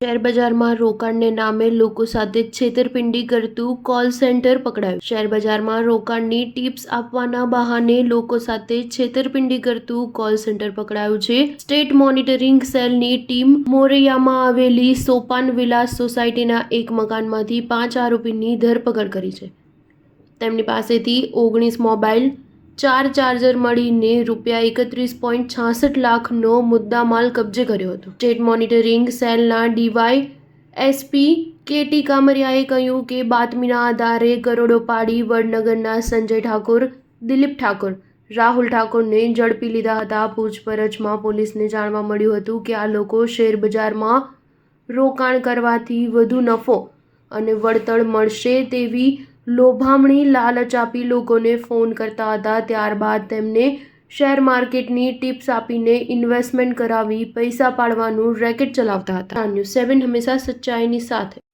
શેરબજારમાં રોકાણને નામે લોકો સાથે છેતરપિંડી કરતું કોલ સેન્ટર પકડાયું। શેરબજારમાં રોકાણની ટિપ્સ આપવાના બહાને લોકો સાથે છેતરપિંડી કરતું કોલ સેન્ટર પકડાયું છે। સ્ટેટ મોનિટરિંગ સેલની ટીમ મોરૈયામાં આવેલી સોપાન વિલાસ સોસાયટીના એક મકાનમાંથી 5 આરોપીની ધરપકડ કરી છે। તેમની પાસેથી 19 મોબાઈલ, 4 ચાર્જર મળીને ₹31.66 લાખનો મુદ્દામાલ કબજે કર્યો હતો। સ્ટેટ મોનિટરિંગ સેલના ડીવાયએસપી કે.ટી. કામરિયાએ કહ્યું કે બાતમીના આધારે દરોડો પાડી વડનગરના સંજય ઠાકોર, દિલીપ ઠાકોર, રાહુલ ઠાકોરને ઝડપી લીધા હતા। પૂછપરછમાં પોલીસને જાણવા મળ્યું હતું કે આ લોકો શેરબજારમાં રોકાણ કરવાથી વધુ નફો અને વળતર મળશે તેવી લોભામણી લાલચ આપી લોકોને ફોન કરતા હતા। ત્યારબાદ તેમને શેર માર્કેટની ટિપ્સ આપીને ઇન્વેસ્ટમેન્ટ કરાવી પૈસા પાડવાનું રેકેટ ચલાવતા હતા। न्यूज़ 7 હંમેશા સચ્ચાઈની સાથે।